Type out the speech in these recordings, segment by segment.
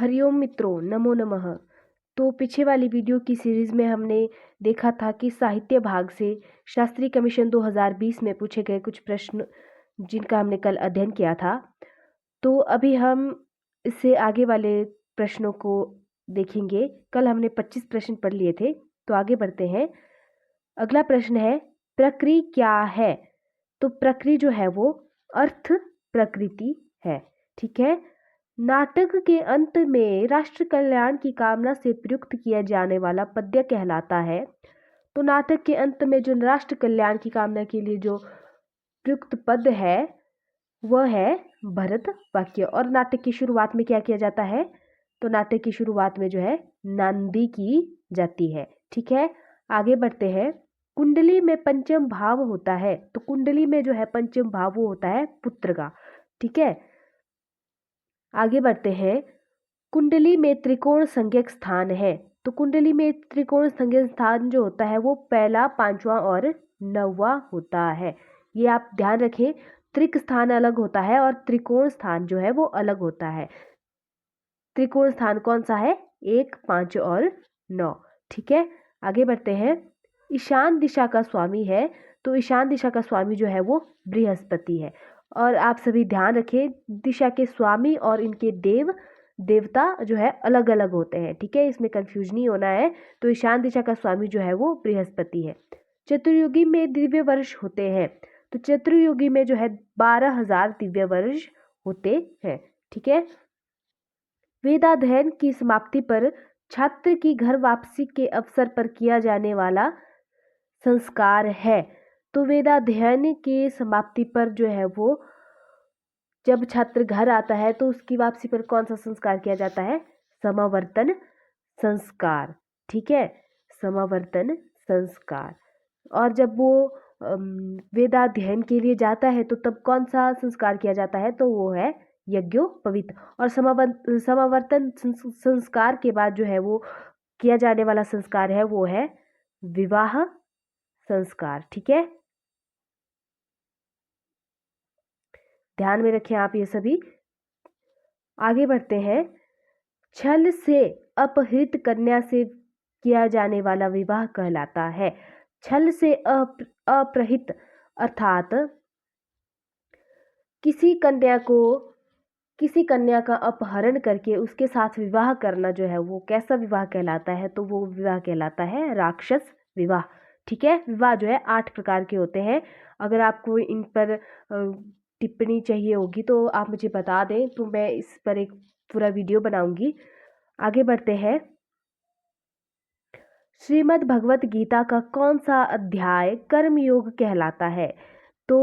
हरिओम मित्रों, नमो नमः। तो पीछे वाली वीडियो की सीरीज़ में हमने देखा था कि साहित्य भाग से शास्त्री कमीशन 2020 में पूछे गए कुछ प्रश्न जिनका हमने कल अध्ययन किया था। तो अभी हम इससे आगे वाले प्रश्नों को देखेंगे। कल हमने 25 प्रश्न पढ़ लिए थे, तो आगे बढ़ते हैं। अगला प्रश्न है, प्रकृति क्या है? तो प्रकृति जो है वो अर्थ प्रकृति है। ठीक है। नाटक के अंत में राष्ट्र कल्याण की कामना से प्रयुक्त किया जाने वाला पद्य कहलाता है। तो नाटक के अंत में जो राष्ट्र कल्याण की कामना के लिए जो प्रयुक्त पद है वह है भरत वाक्य। और नाटक की शुरुआत में क्या किया जाता है? तो नाटक की शुरुआत में जो है नांदी की जाती है। ठीक है, आगे बढ़ते हैं। कुंडली में पंचम भाव होता है। तो कुंडली में जो है पंचम भाव वो होता है पुत्र का। ठीक है, आगे बढ़ते हैं। कुंडली में त्रिकोण संज्ञक स्थान है। तो कुंडली में त्रिकोण संज्ञक स्थान जो होता है वो पहला, पांचवा और नौवां होता है। ये आप ध्यान रखें, त्रिक स्थान अलग होता है और त्रिकोण स्थान जो है वो अलग होता है। त्रिकोण स्थान कौन सा है? 1, 5 और 9। ठीक है, आगे बढ़ते हैं। ईशान दिशा का स्वामी है। तो ईशान दिशा का स्वामी जो है वो बृहस्पति है। और आप सभी ध्यान रखें, दिशा के स्वामी और इनके देवता जो है अलग अलग होते हैं। ठीक है, इसमें कंफ्यूज नहीं होना है। तो ईशान दिशा का स्वामी जो है वो बृहस्पति है। चतुर्युगी में दिव्य वर्ष होते हैं। तो चतुर्युगी में जो है 12,000 दिव्य वर्ष होते हैं। ठीक है, वेदाध्ययन की समाप्ति पर छात्र की घर वापसी के अवसर पर किया जाने वाला संस्कार है। तो वेदाध्ययन की समाप्ति पर जो है वो जब छात्र घर आता है तो उसकी वापसी पर कौन सा संस्कार किया जाता है? समावर्तन संस्कार। ठीक है, समावर्तन संस्कार। और जब वो वेदाध्ययन के लिए जाता है तो तब कौन सा संस्कार किया जाता है? तो वो है यज्ञोपवीत। और समावर्तन संस्कार के बाद जो है वो किया जाने वाला संस्कार है वो है विवाह संस्कार। ठीक है, ध्यान में रखें आप ये सभी। आगे बढ़ते हैं। छल से अपहृत कन्या से किया जाने वाला विवाह कहलाता है। छल से अपहृत अर्थात किसी कन्या का अपहरण करके उसके साथ विवाह करना जो है वो कैसा विवाह कहलाता है? तो वो विवाह कहलाता है राक्षस विवाह। ठीक है, विवाह जो है 8 प्रकार के होते हैं। अगर आपको इन पर टिप्पणी चाहिए होगी तो आप मुझे बता दें, तो मैं इस पर एक पूरा वीडियो बनाऊंगी। आगे बढ़ते हैं। श्रीमद् भगवत गीता का कौन सा अध्याय कर्मयोग कहलाता है? तो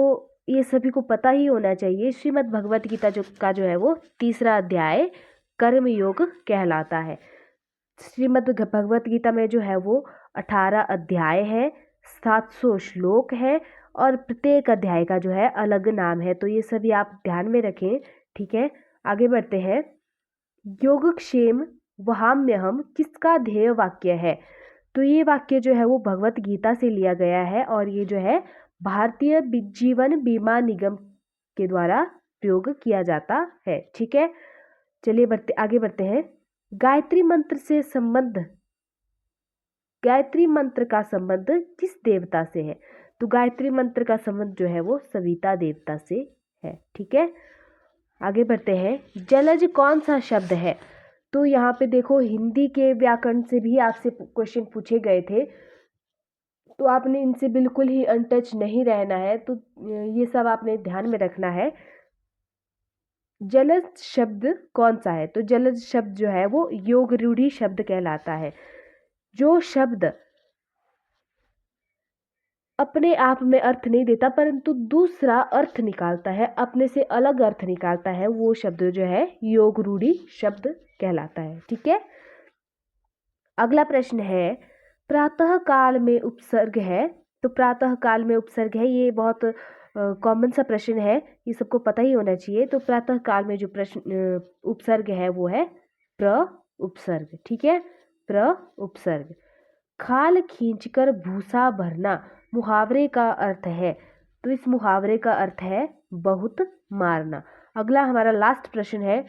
ये सभी को पता ही होना चाहिए। श्रीमद् भगवत गीता जो है वो 3रा अध्याय कर्मयोग कहलाता है। श्रीमद् भगवत गीता में जो है वो 18 अध्याय है, 700 श्लोक है और प्रत्येक अध्याय का जो है अलग नाम है। तो ये सभी आप ध्यान में रखें। ठीक है, आगे बढ़ते हैं। योगक्षेम वहाम्यहम किसका ध्येय वाक्य है? तो ये वाक्य जो है वो भगवत गीता से लिया गया है और ये जो है भारतीय जीवन बीमा निगम के द्वारा प्रयोग किया जाता है। ठीक है, चलिए आगे बढ़ते हैं। गायत्री मंत्र का संबंध किस देवता से है? तो गायत्री मंत्र का संबंध जो है वो सविता देवता से है। ठीक है, आगे बढ़ते हैं। जलज कौन सा शब्द है? तो यहाँ पे देखो, हिंदी के व्याकरण से भी आपसे क्वेश्चन पूछे गए थे, तो आपने इनसे बिल्कुल ही अनटच नहीं रहना है। तो ये सब आपने ध्यान में रखना है। जलज शब्द कौन सा है? तो जलज शब्द जो है वो योग रूढ़ी शब्द कहलाता है। जो शब्द अपने आप में अर्थ नहीं देता परंतु दूसरा अर्थ निकालता है, अपने से अलग अर्थ निकालता है, वो शब्द जो है योग रूढ़ी शब्द कहलाता है। ठीक है, अगला प्रश्न है, प्रातः काल में उपसर्ग है। तो प्रातः काल में उपसर्ग है, ये बहुत कॉमन सा प्रश्न है, ये सबको पता ही होना चाहिए। तो प्रातः काल में जो प्रश्न उपसर्ग है वो है प्र उपसर्ग। ठीक है, प्र उपसर्ग। खाल खींचकर भूसा भरना मुहावरे का अर्थ है। तो इस मुहावरे का अर्थ है बहुत मारना। अगला हमारा लास्ट प्रश्न है,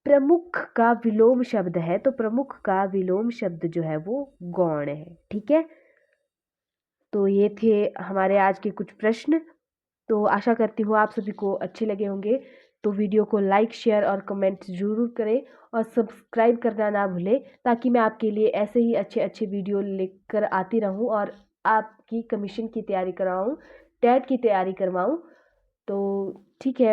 प्रमुख का विलोम शब्द है, तो प्रमुख का विलोम शब्द जो है वो गौण है। ठीक है, तो ये थे हमारे आज के कुछ प्रश्न। तो आशा करती हूँ आप सभी को अच्छे लगे होंगे। तो वीडियो को लाइक, शेयर और कमेंट ज़रूर करें और सब्सक्राइब करना ना भूलें, ताकि मैं आपके लिए ऐसे ही अच्छे अच्छे वीडियो लेकर आती रहूँ और आपकी कमीशन की तैयारी करवाऊँ, टेट की तैयारी करवाऊँ। तो ठीक है।